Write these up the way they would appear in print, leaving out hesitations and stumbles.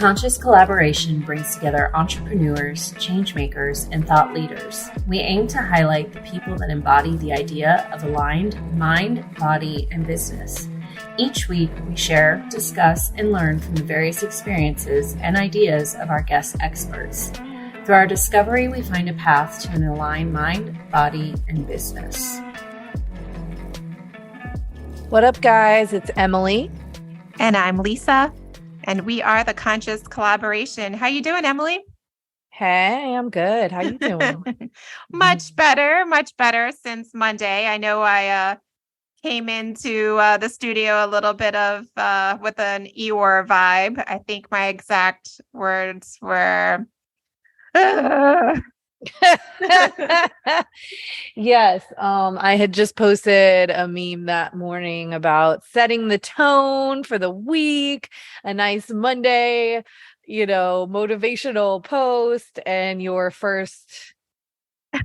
Conscious Collaboration brings together entrepreneurs, changemakers, and thought leaders. We aim to highlight the people that embody the idea of aligned mind, body, and business. Each week, we share, discuss, and learn from the various experiences and ideas of our guest experts. Through our discovery, we find a path to an aligned mind, body, and business. What up, guys? It's Emily. And I'm Lisa. And we are the Conscious Collaboration. How you doing, Emily? Hey, I'm good. How you doing? Much better since Monday. I know I came into the studio a little bit of with an Eeyore vibe. I think my exact words were, Yes. I had just posted a meme that morning about setting the tone for the week, a nice Monday, motivational post, and your first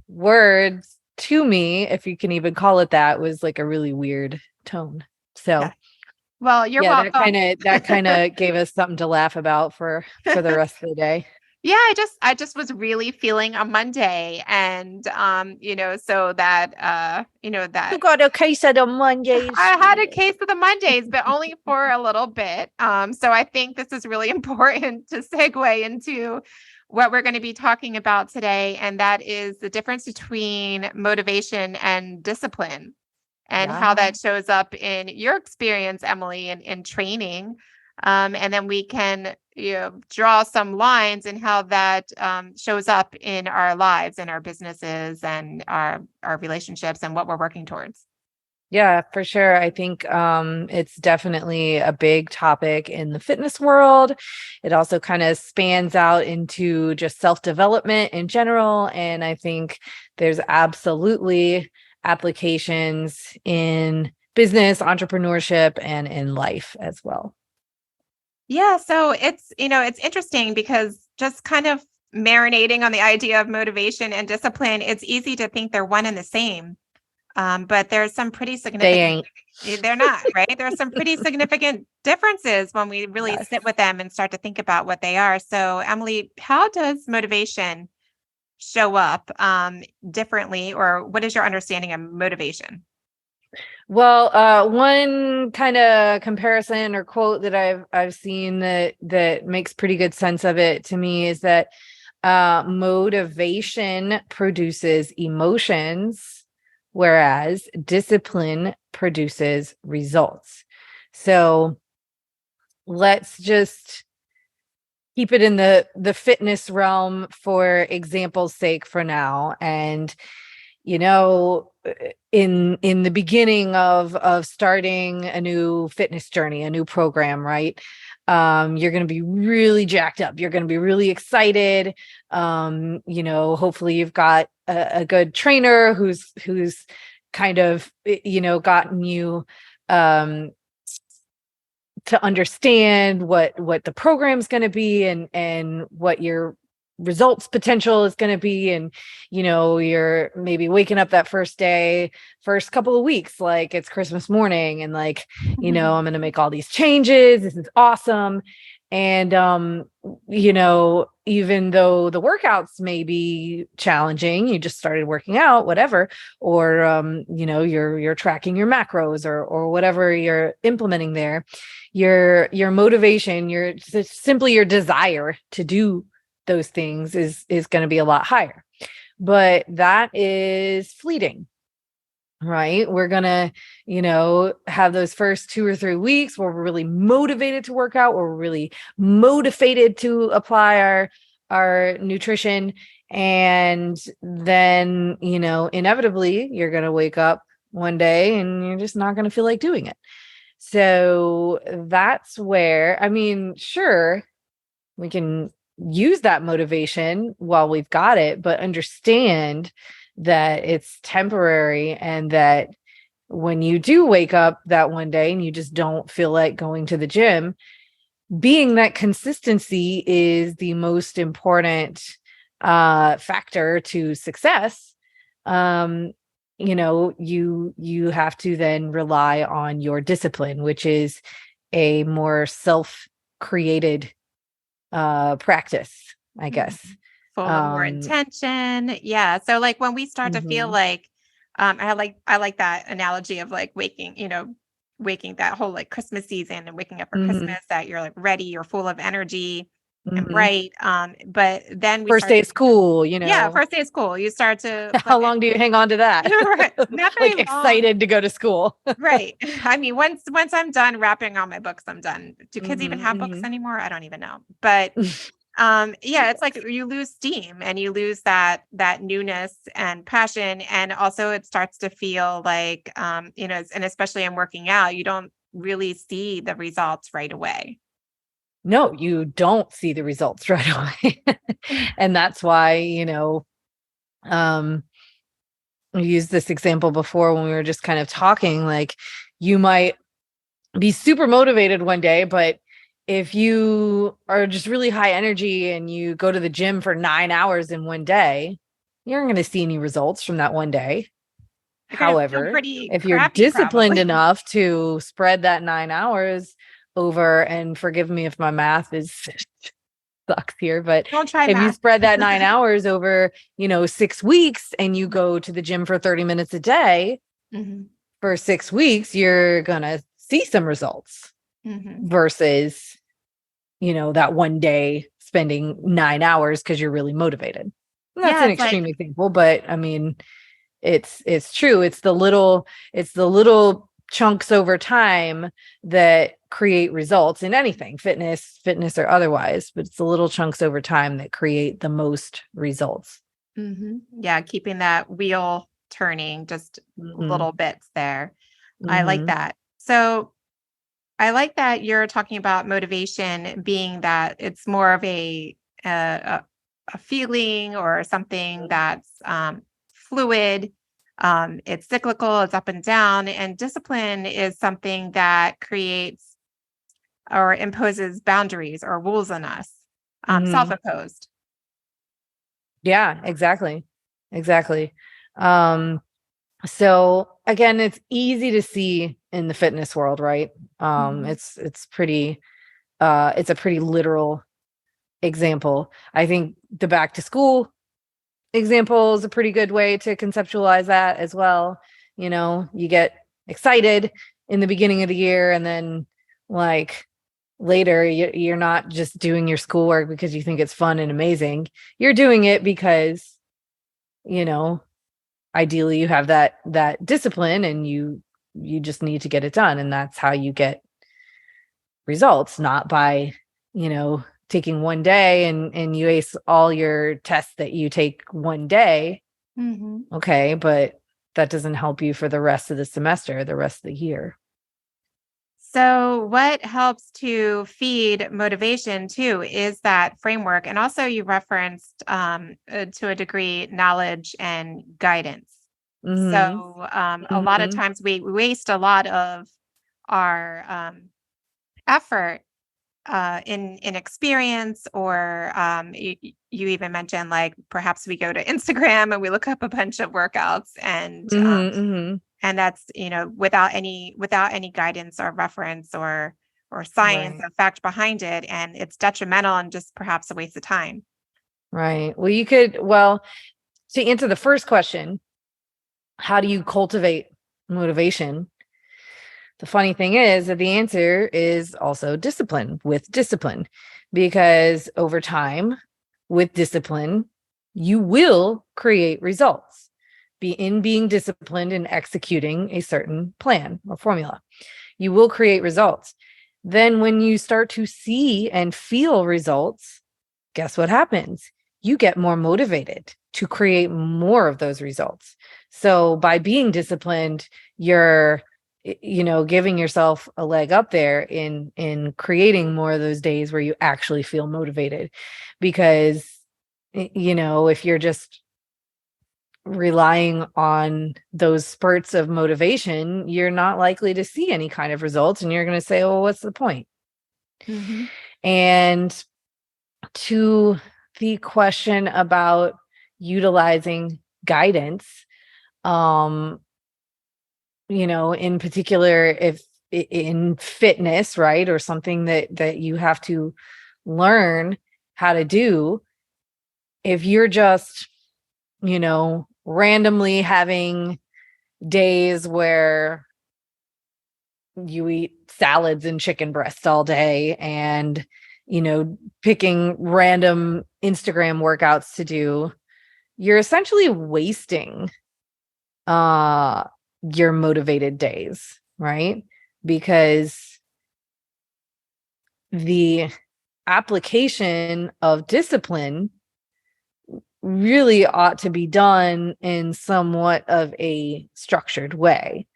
words to me, if you can even call it that, was like a really weird tone. So yeah. Well, you're welcome. That kind of gave us something to laugh about for the rest of the day. Yeah, I just was really feeling a Monday, and so that that you got a case of the Mondays. I had a case of the Mondays, but only for a little bit. So I think this is really important to segue into what we're going to be talking about today, and that is the difference between motivation and discipline, and how that shows up in your experience, Emily, in training. And then we can draw some lines in how that shows up in our lives and our businesses and our relationships and what we're working towards. Yeah, for sure. I think it's definitely a big topic in the fitness world. It also kind of spans out into just self-development in general. And I think there's absolutely applications in business, entrepreneurship, and in life as well. Yeah, so it's interesting because just kind of marinating on the idea of motivation and discipline, it's easy to think they're one and the same. But there's some pretty significant. They're not, right? There's some pretty significant differences when we really sit with them and start to think about what they are. So, Emily, how does motivation show up differently, or what is your understanding of motivation? Well, one kind of comparison or quote that I've seen that makes pretty good sense of it to me is that motivation produces emotions, whereas discipline produces results. So let's just keep it in the fitness realm for example's sake for now. And in the beginning of starting a new fitness journey, a new program, right? You're going to be really jacked up. You're going to be really excited. Hopefully you've got a good trainer who's kind of, gotten you to understand what the program's going to be and what your results potential is going to be. And, you're maybe waking up that first couple of weeks, like it's Christmas morning and like, I'm going to make all these changes. This is awesome. And, even though the workouts may be challenging, you just started working out, whatever, or, you're tracking your macros or whatever you're implementing there, your motivation, simply your desire to do those things is going to be a lot higher, but that is fleeting, right? We're going to, have those first 2 or 3 weeks where we're really motivated to work out, where we're really motivated to apply our nutrition. And then, inevitably you're going to wake up one day and you're just not going to feel like doing it. So that's where, sure, we can use that motivation while we've got it, but understand that it's temporary and that when you do wake up that one day and you just don't feel like going to the gym, being that consistency is the most important factor to success. You have to then rely on your discipline, which is a more self-created practice, I guess. Full of more intention. Yeah. So like when we start to feel like, I like that analogy of like waking that whole like Christmas season and waking up for Christmas, that you're like ready, you're full of energy and bright. But then we first day of school, yeah, first day of school, you start to how long do you hang on to that? Right. Not very like excited to go to school. Right. I mean, once I'm done wrapping all my books, I'm done. Do kids even have books anymore? I don't even know. But yeah, it's like you lose steam and you lose that newness and passion. And also it starts to feel like, and especially in working out, you don't really see the results right away. No, you don't see the results right away. And that's why, we used this example before when we were just kind of talking, like you might be super motivated one day, but if you are just really high energy and you go to the gym for 9 hours in one day, you aren't going to see any results from that one day. However, if you're disciplined enough to spread that 9 hours over, and forgive me if my math is sucks here, but if you spread that 9 hours over, 6 weeks and you go to the gym for 30 minutes a day for 6 weeks, you're going to see some results versus, that one day spending 9 hours because you're really motivated. And that's an extreme example, but I mean, it's true. It's the little chunks over time that create results in anything, fitness or otherwise, but it's the little chunks over time that create the most results. Yeah. Keeping that wheel turning, just little bits there. I like that. So I like that you're talking about motivation being that it's more of a feeling or something that's fluid. It's cyclical, it's up and down, and discipline is something that creates or imposes boundaries or rules on us, self-imposed. Yeah, exactly. So again, it's easy to see in the fitness world, right? It's a pretty literal example. I think the back to school example is a pretty good way to conceptualize that as well. You get excited in the beginning of the year, and then like later you're not just doing your schoolwork because you think it's fun and amazing. You're doing it because, ideally you have that discipline and you just need to get it done. And that's how you get results, not by, taking one day and you ace all your tests that you take one day. Okay. But that doesn't help you for the rest of the semester, the rest of the year. So what helps to feed motivation too is that framework. And also you referenced to a degree, knowledge and guidance. So a lot of times we waste a lot of our effort in experience, or you even mentioned like perhaps we go to Instagram and we look up a bunch of workouts and that's without any guidance or reference or science or fact behind it, and it's detrimental and just perhaps a waste of time. Right. Well, to answer the first question, how do you cultivate motivation? The funny thing is that the answer is also discipline, because over time with discipline, you will create results. Being disciplined and executing a certain plan or formula, you will create results. Then when you start to see and feel results, guess what happens? You get more motivated to create more of those results. So by being disciplined, you're giving yourself a leg up there in creating more of those days where you actually feel motivated. Because, if you're just relying on those spurts of motivation, you're not likely to see any kind of results. And you're going to say, well, what's the point? And to the question about utilizing guidance, in particular, if in fitness, right, or something that you have to learn how to do if you're just, randomly having days where you eat salads and chicken breasts all day and, picking random Instagram workouts to do. You're essentially wasting your motivated days, right? Because the application of discipline really ought to be done in somewhat of a structured way.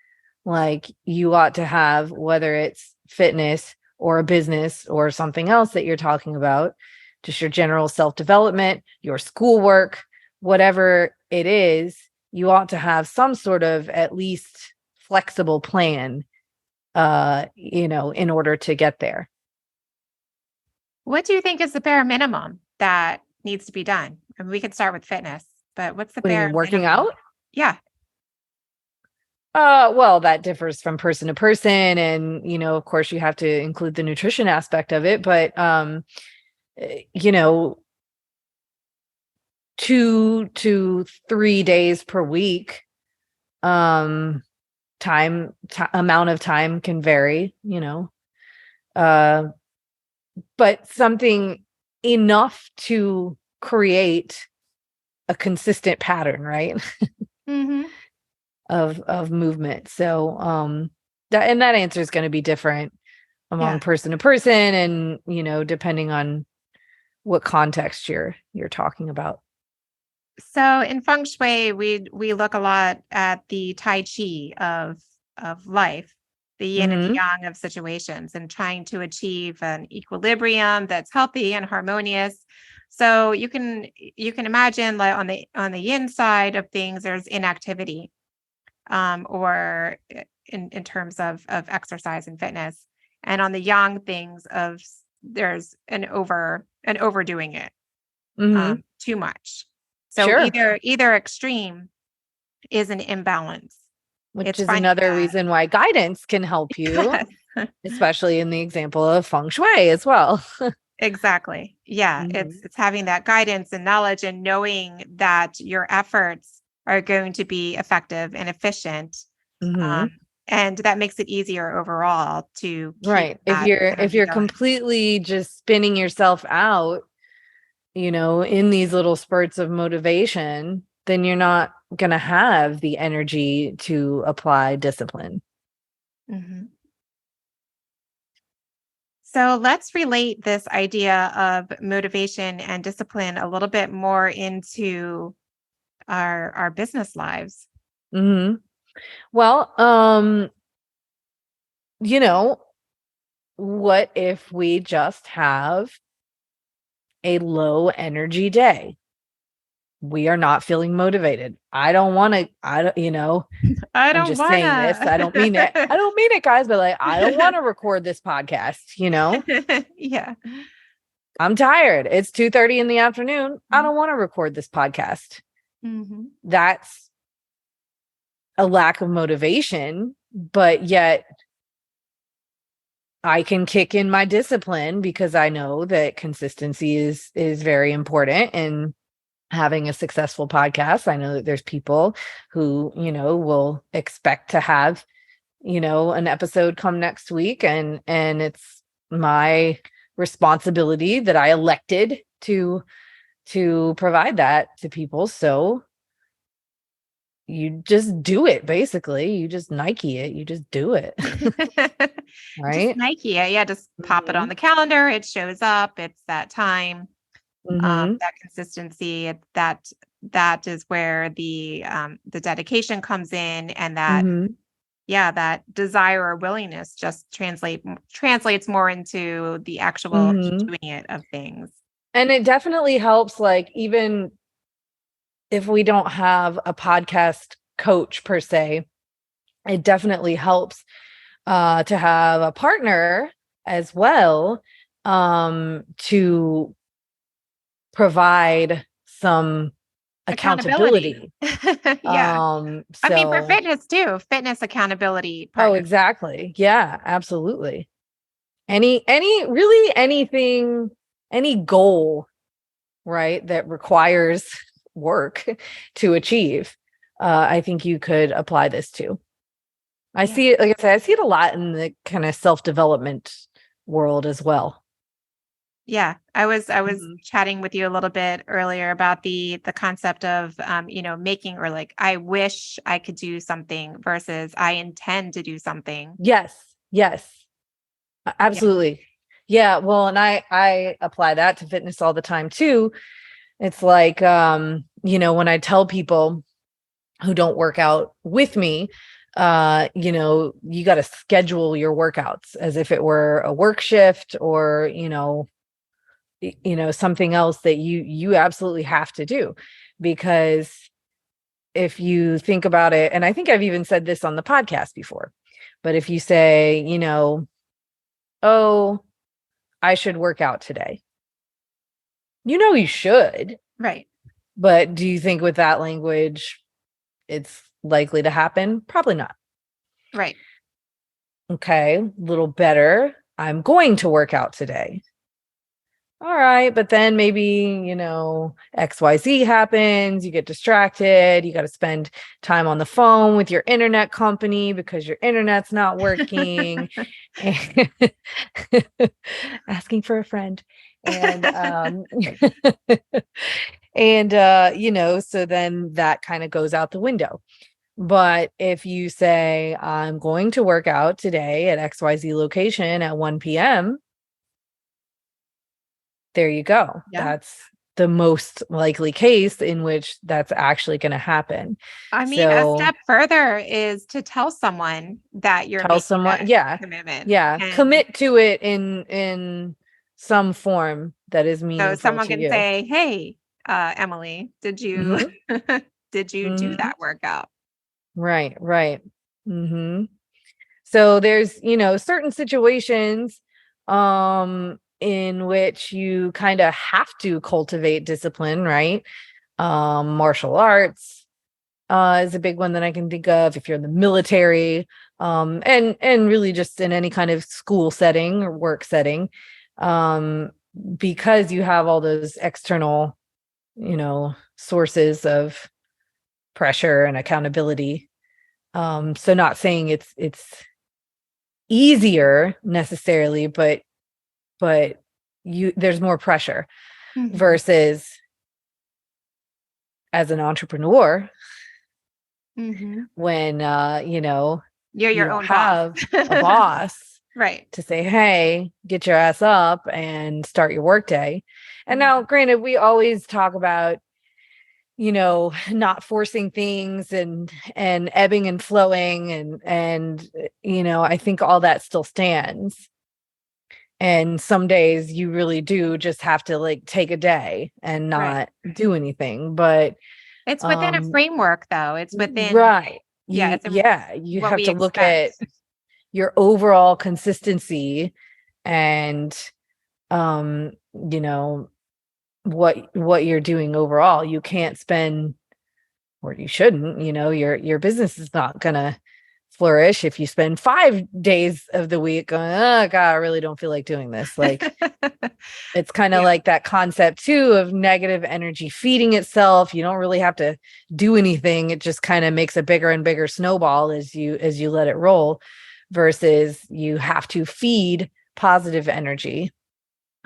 Like you ought to have, whether it's fitness or a business or something else that you're talking about, just your general self-development, your schoolwork, whatever it is, you ought to have some sort of at least flexible plan, in order to get there. What do you think is the bare minimum that needs to be done? I mean, we could start with fitness, but what's the bare working minimum? out? Yeah. Well, that differs from person to person. And, of course you have to include the nutrition aspect of it, but, 2 to 3 days per week, amount of time can vary, but something enough to create a consistent pattern, right? Mm-hmm. of movement. So that answer is going to be different among person to person, and depending on what context you're talking about. So in feng shui, we look a lot at the tai chi of life, the yin and the yang of situations, and trying to achieve an equilibrium that's healthy and harmonious. So you can imagine, like on the yin side of things, there's inactivity, or in terms of exercise and fitness, and on the yang things there's an overdoing it, too much. So either extreme is an imbalance. Which is another reason why guidance can help you, especially in the example of feng shui as well. Exactly. Yeah. It's having that guidance and knowledge and knowing that your efforts are going to be effective and efficient. And that makes it easier overall to keep right. If you're completely just spinning yourself out, in these little spurts of motivation, then you're not going to have the energy to apply discipline. So let's relate this idea of motivation and discipline a little bit more into our business lives. Well, what if we just have a low energy day? We are not feeling motivated. I don't want to, I'm just saying this. I don't mean it. I don't mean it, guys, but like, I don't want to record this podcast, Yeah. I'm tired. It's 2:30 in the afternoon. I don't want to record this podcast. That's a lack of motivation, but yet I can kick in my discipline because I know that consistency is very important in having a successful podcast. I know that there's people who, will expect to have, an episode come next week, and it's my responsibility that I elected to provide that to people. So you just do it, basically. You just Nike it. You just do it. Right? Just Nike it. Yeah, just pop it on the calendar. It shows up. It's that time. That consistency, that is where the dedication comes in, and that that desire or willingness just translates more into the actual doing it of things. And it definitely helps, like, even if we don't have a podcast coach per se, it definitely helps to have a partner as well, to provide some accountability. Yeah. I mean, for fitness too, fitness accountability. Oh, exactly. Yeah, absolutely. Anything any goal, right, that requires work to achieve, I think you could apply this to. I see it, like I said, I see it a lot in the kind of self-development world as well. Yeah, I was chatting with you a little bit earlier about the concept of making, or like, I wish I could do something versus I intend to do something. Yes. Absolutely. Yeah. Well, and I apply that to fitness all the time too. It's like when I tell people who don't work out with me, you got to schedule your workouts as if it were a work shift, or something else that you absolutely have to do. Because if you think about it, and I think I've even said this on the podcast before, but if you say, oh, I should work out today, you should, right? But do you think with that language it's likely to happen? Probably not. Right. Okay, a little better. I'm going to work out today. All right, but then maybe, XYZ happens, you get distracted, you got to spend time on the phone with your internet company because your internet's not working, and asking for a friend. And so then that kind of goes out the window. But if you say, I'm going to work out today at XYZ location at 1 p.m., there you go. Yeah. That's the most likely case in which that's actually going to happen. I mean, a step further is to tell someone that you're making that commitment. Yeah. Commit to it in some form that is meaningful. So someone can say, hey, Emily, did you do that workout? Right. Mm-hmm. So there's, certain situations in which you kind of have to cultivate discipline, right? Martial arts is a big one that I can think of. If you're in the military, and really just in any kind of school setting or work setting, because you have all those external, sources of pressure and accountability. So not saying it's easier necessarily, but there's more pressure versus as an entrepreneur, when you're your own have boss. a boss, right, to say, hey, get your ass up and start your workday. And now, granted, we always talk about not forcing things and ebbing and flowing, and I think all that still stands. And some days you really do just have to like take a day and not do anything. But it's within a framework, though. It's within you have to look at your overall consistency and what you're doing overall. You can't spend, or you shouldn't, your business is not gonna flourish if you spend 5 days of the week going, oh God, I really don't feel like doing this. Like it's kind of like that concept too of negative energy feeding itself. You don't really have to do anything. It just kind of makes a bigger and bigger snowball as you let it roll, versus you have to feed positive energy.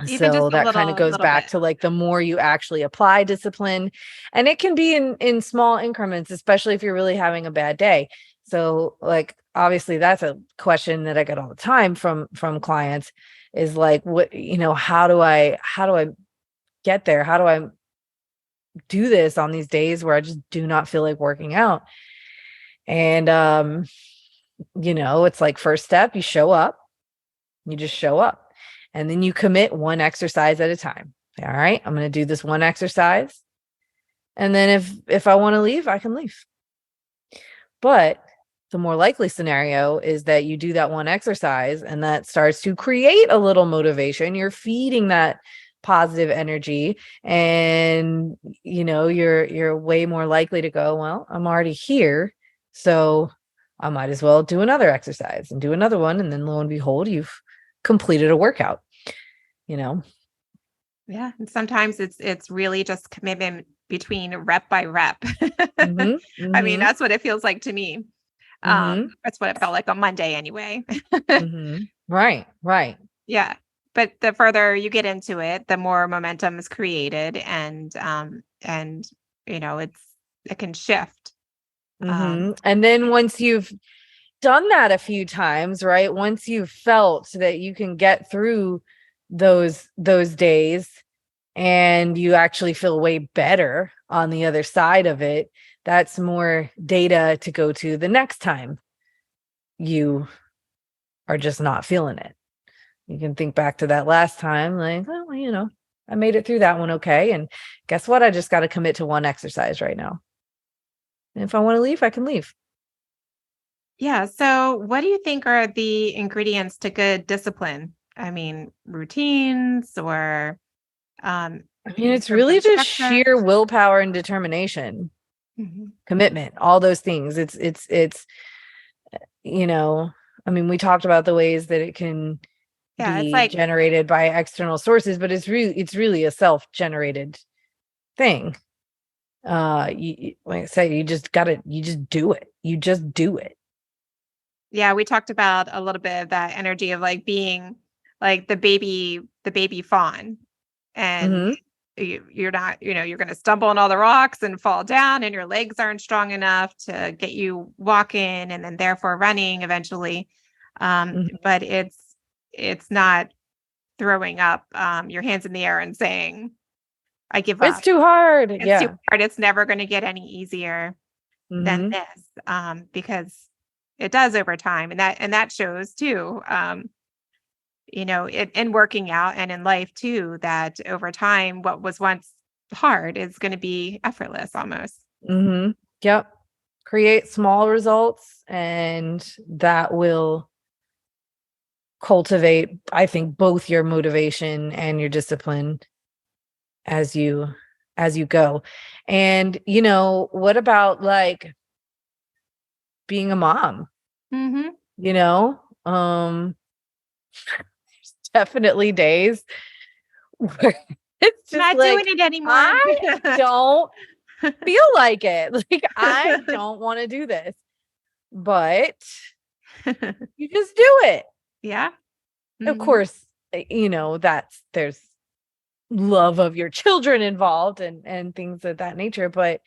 So that kind of goes back to like the more you actually apply discipline, and it can be in small increments, especially if you're really having a bad day. So like, obviously that's a question that I get all the time from clients, is like, what, how do I get there? How do I do this on these days where I just do not feel like working out? And, it's like, first step, you show up, you just show up, and then you commit one exercise at a time. All right, I'm going to do this one exercise. And then if I want to leave, I can leave. But the more likely scenario is that you do that one exercise and that starts to create a little motivation. You're feeding that positive energy, and you're way more likely to go, well, I'm already here, so I might as well do another exercise and do another one. And then lo and behold, you've completed a workout, Yeah. And sometimes it's really just commitment between rep by rep. Mm-hmm. I mean, Mm-hmm. that's what it feels like to me. Mm-hmm. That's what it felt like on Monday anyway. Mm-hmm. Right. Right. Yeah. But the further you get into it, the more momentum is created and it can shift. Mm-hmm. And then once you've done that a few times, right? Once you've felt that you can get through those days and you actually feel way better on the other side of it, that's more data to go to the next time you are just not feeling it. You can think back to that last time, like, oh, I made it through that one okay. And guess what? I just got to commit to one exercise right now. And if I want to leave, I can leave. Yeah. So what do you think are the ingredients to good discipline? I mean, routines or I mean, it's terms really of just structure? sheer willpower and determination, Mhm. commitment, all those things. It's, you know, I mean, we talked about the ways that it can Yeah, it's be like, generated by external sources, but it's really a self-generated thing. Like I say, you just do it. You just do it. yeah, we talked about a little bit of that energy of like being like the baby fawn. And Mm-hmm. you're not, you're going to stumble on all the rocks and fall down, and your legs aren't strong enough to get you walking and then therefore running eventually. Mm-hmm. But it's not throwing up your hands in the air and saying, I give It's up. too hard. It's too Yeah. hard. It's never going to get any easier than Mm-hmm. this, because it does over time. And that shows too, in working out and in life too, that over time, what was once hard is going to be effortless almost. Mm-hmm. Yep. Create small results, and that will cultivate, I think, both your motivation and your discipline as you go. And what about like being a mom? Mm-hmm. You know, um definitely days where it's just Not doing like it anymore. I don't feel like it. Like I don't want to do this. But you just do it. Yeah. Of Mm-hmm. course, there's love of your children involved and things of that nature, but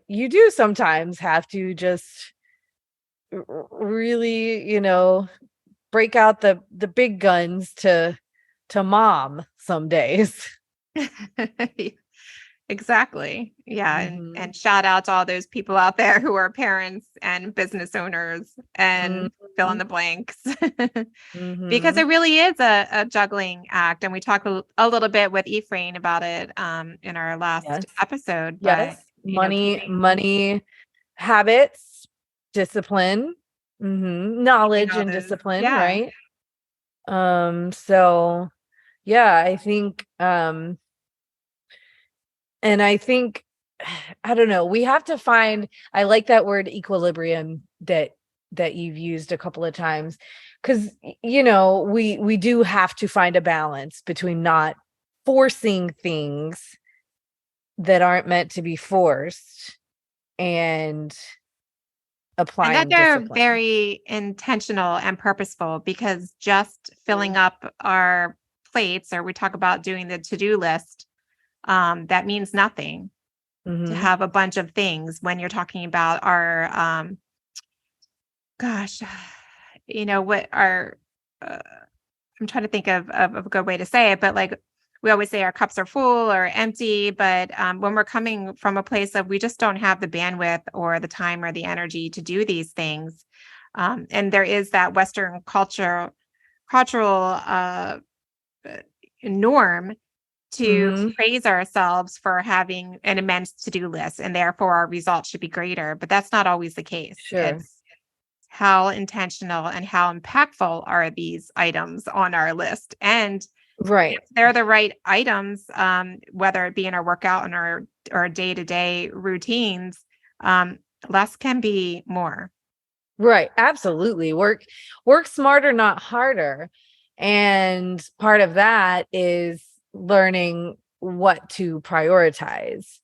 you do sometimes have to just really, break out the big guns to mom some days. Exactly. Yeah. And, Mhm. and shout out to all those people out there who are parents and business owners and fill in Mhm. the blanks. Because Mhm. it really is a juggling act. And we talked a little bit with Ephraim about it in our last Yes. episode. But, Yes. Money, keeping money, habits, discipline, keeping knowledge all and those. discipline, Yeah. right? So yeah, I think and I think I don't know, we have to find, I like that word equilibrium that you've used a couple of times, because we do have to find a balance between not forcing things that aren't meant to be forced and And that applying they're discipline. very intentional and purposeful, because just filling up our plates, or we talk about doing the to-do list, that means nothing to Mm-hmm. have a bunch of things when you're talking about our, gosh, what our, uh, I'm trying to think of a good way to say it, but like we always say our cups are full or empty, but when we're coming from a place of we just don't have the bandwidth or the time or the energy to do these things, and there is that Western cultural norm to Mm-hmm. praise ourselves for having an immense to-do list and therefore our results should be greater, but that's not always the case. Sure. It's how intentional and how impactful are these items on our list. And Right. if they're the right items, whether it be in our workout and our day-to-day routines, less can be more. Right. Absolutely. Work smarter, not harder. And part of that is learning what to prioritize.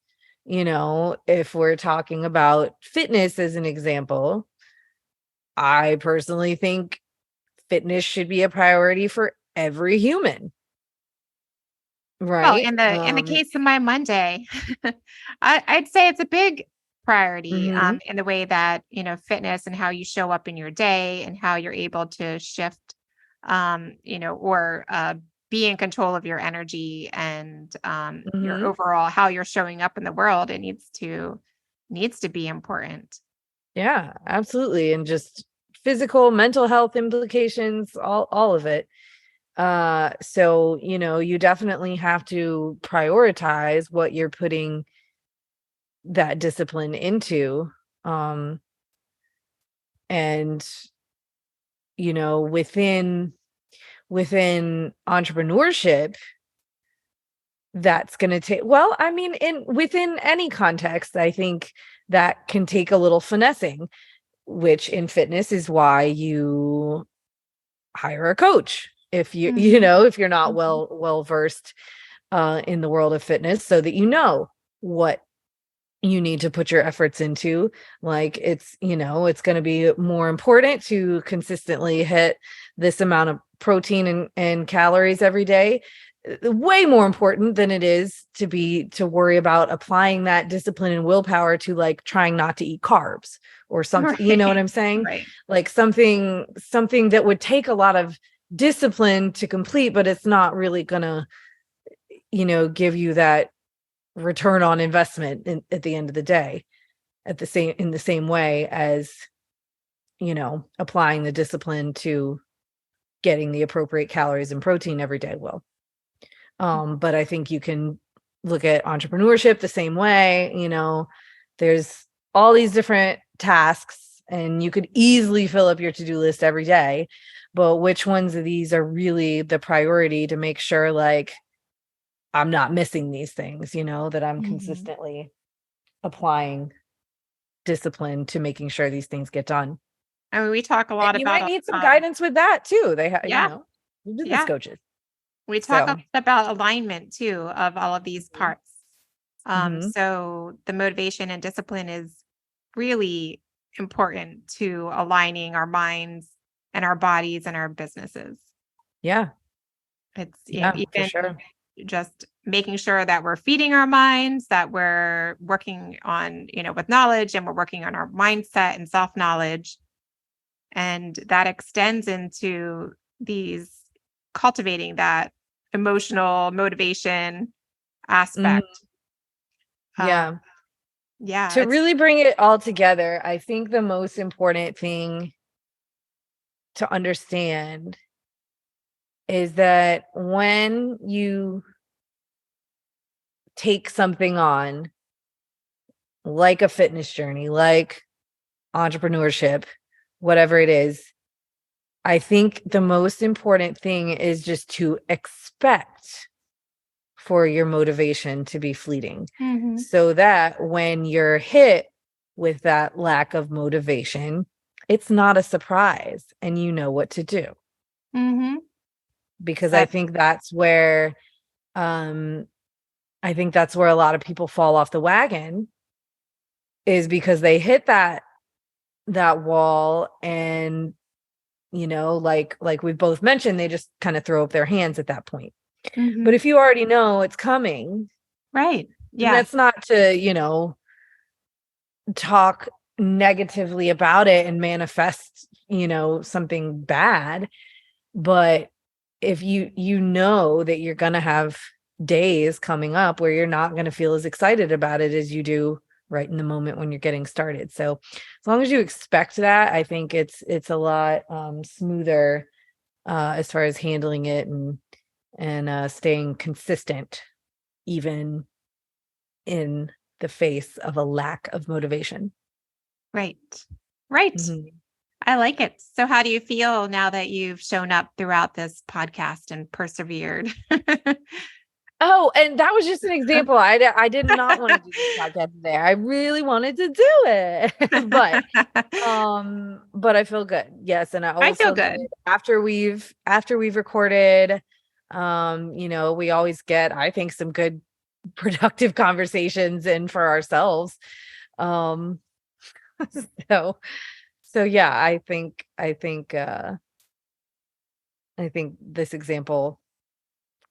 If we're talking about fitness as an example, I personally think fitness should be a priority for every human. Well, Right. in the case of my Monday, I'd say it's a big priority Mhm. in the way that, fitness and how you show up in your day and how you're able to shift, or be in control of your energy and your Mhm. overall how you're showing up in the world. It needs to be important. Yeah, absolutely. And just physical, mental health implications, all of it. So, you definitely have to prioritize what you're putting that discipline into. Um, and, within entrepreneurship, that's going to take, well, I mean, within any context, I think that can take a little finessing, which in fitness is why you hire a coach. If Mhm. if you're not Mhm. well versed in the world of fitness, so that you know what you need to put your efforts into. Like, it's going to be more important to consistently hit this amount of protein and calories every day, way more important than it is to worry about applying that discipline and willpower to, like, trying not to eat carbs or something. You know what Right. I'm saying? Right. Like something that would take a lot of discipline to complete, but it's not really gonna, give you that return on investment at the end of the day, in the same way as, applying the discipline to getting the appropriate calories and protein every day will. But I think you can look at entrepreneurship the same way. There's all these different tasks, and you could easily fill up your to-do list every day, but which ones of these are really the priority to make sure, like, I'm not missing these things, that I'm Mhm. consistently applying discipline to making sure these things get done. I mean, we talk a And lot you might about, need some guidance with that too. They have, yeah, business yeah. coaches. We talk a So, lot about alignment too of all of these parts. mhm. So the motivation and discipline is really important to aligning our minds and our bodies and our businesses. Yeah, It's, yeah, for even sure. just making sure that we're feeding our minds, that we're working on, with knowledge, and we're working on our mindset and self knowledge. And that extends into these cultivating that emotional motivation Mhm. aspect. Uh, Yeah. yeah, To it's really bring it all together, I think the most important thing to understand is that when you take something on, like a fitness journey, like entrepreneurship, whatever it is, I think the most important thing is just to expect for your motivation to be fleeting, Mhm, so that when you're hit with that lack of motivation, it's not a surprise and you know what to do. mhm. Because That um I think that's where a lot of people fall off the wagon, is because they hit that wall, and, like we've both mentioned, they just kind of throw up their hands at that point. But Mhm. if you already know it's coming, Right. and Yeah. that's not to, talk negatively about it and manifest, something bad, but if you know that you're going to have days coming up where you're not going to feel as excited about it as you do right in the moment when you're getting started. So as long as you expect that, I think it's a lot smoother as far as handling it, and staying consistent, even in the face of a lack of motivation. Right. Right. Mhm. I like it. So how do you feel now that you've shown up throughout this podcast and persevered? Oh, and that was just an example. I did not want to do this podcast today. I really wanted to do it. But I feel good. Yes, and I I always feel feel good good. after we've recorded. We always get, I think, some good productive conversations in for ourselves. So yeah, I think this example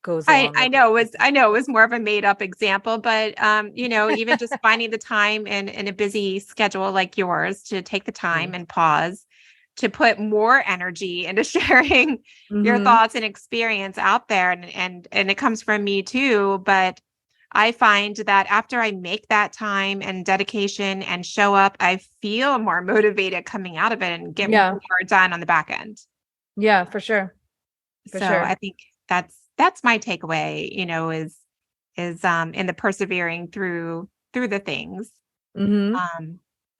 goes along. I know it was more of a made up example, but even just finding the time in a busy schedule like yours to take the time and pause to put more energy into sharing your thoughts and experience out there. And it comes from me too. But I find that after I make that time and dedication and show up, I feel more motivated coming out of it and get more done on the back end. Yeah, for sure. I think that's my takeaway, is in the persevering through the things,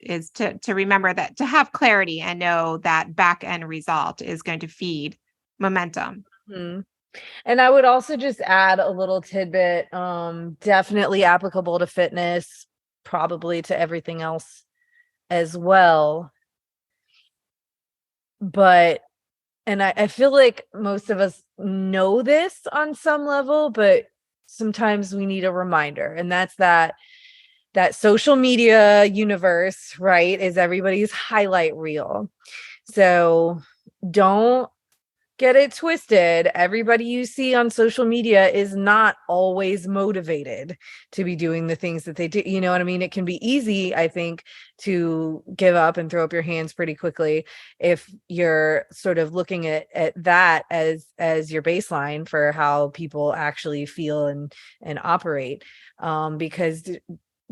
is to remember that, to have clarity and know that back end result is going to feed momentum. And I would also just add a little tidbit, definitely applicable to fitness, probably to everything else as well. And I feel like most of us know this on some level, but sometimes we need a reminder. And that's that social media universe, right, is everybody's highlight reel. So don't get it twisted. Everybody you see on social media is not always motivated to be doing the things that they do. You know what I mean? It can be easy, I think, to give up and throw up your hands pretty quickly if you're sort of looking at that as your baseline for how people actually feel and operate, because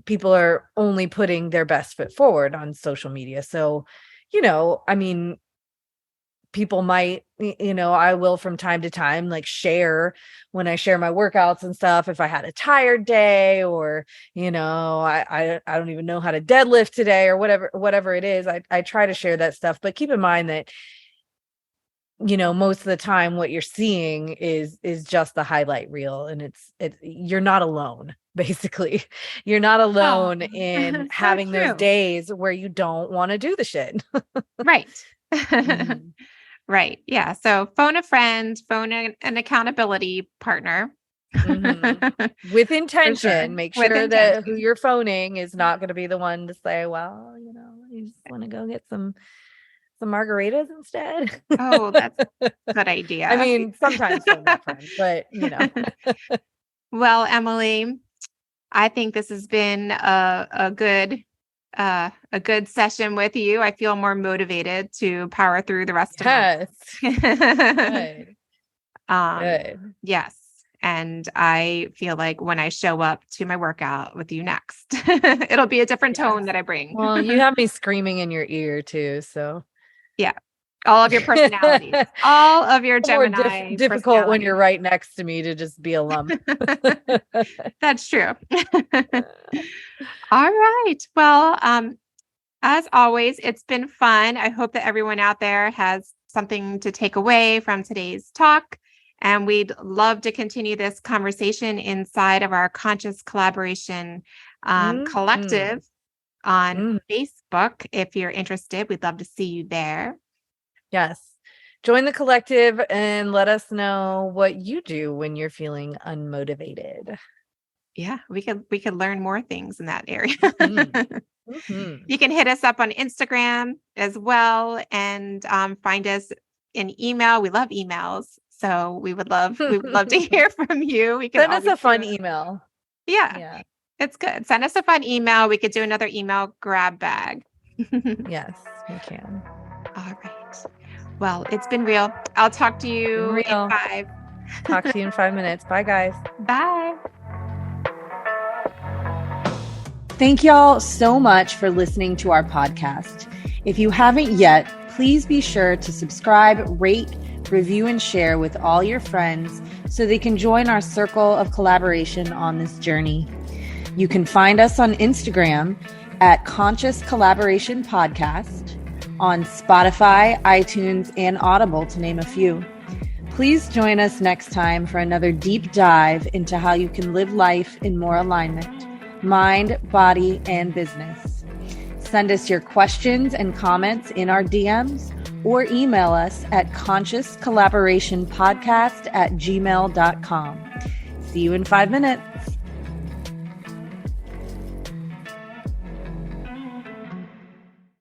people are only putting their best foot forward on social media. So, I mean, people might, I will from time to time, like, share when I share my workouts and stuff, if I had a tired day, or, I don't even know how to deadlift today, or whatever it is, I try to share that stuff. But keep in mind that, most of the time what you're seeing is just the highlight reel, and it's you're not alone. Basically, you're not alone in having those days where you don't want to do the shit. Right. Right. Yeah. So phone a friend, phone an accountability partner. With intention. Make sure that who you're phoning is not going to be the one to say, well, you just want to go get some margaritas instead. Oh, that's a good idea. I mean, sometimes phone that friend, but Well, Emily, I think this has been a good session with you. I feel more motivated to power through the rest of it. Good. Yes. And I feel like when I show up to my workout with you next, it'll be a different tone that I bring. Well, you have me screaming in your ear too. So yeah. All of your personalities, all of your Gemini. Difficult when you're right next to me to just be a lump. That's true. All right. Well, as always, it's been fun. I hope that everyone out there has something to take away from today's talk. And we'd love to continue this conversation inside of our Conscious Collaboration Collective on Facebook. If you're interested, we'd love to see you there. Yes. Join the collective and let us know what you do when you're feeling unmotivated. Yeah, we could learn more things in that area. You can hit us up on Instagram as well, and find us in email. We love emails, so we would love to hear from you. We can send us a fun email. Yeah, it's good. Send us a fun email. We could do another email grab bag. Yes, we can. All right. Well, it's been real. I'll talk to you in 5. Talk to you in 5 minutes. Bye, guys. Bye. Thank y'all so much for listening to our podcast. If you haven't yet, please be sure to subscribe, rate, review, and share with all your friends so they can join our circle of collaboration on this journey. You can find us on Instagram at Conscious Collaboration Podcast, on Spotify, iTunes, and Audible, to name a few. Please join us next time for another deep dive into how you can live life in more alignment, mind, body, and business. Send us your questions and comments in our DMs or email us at consciouscollaborationpodcast@gmail.com. See you in 5 minutes.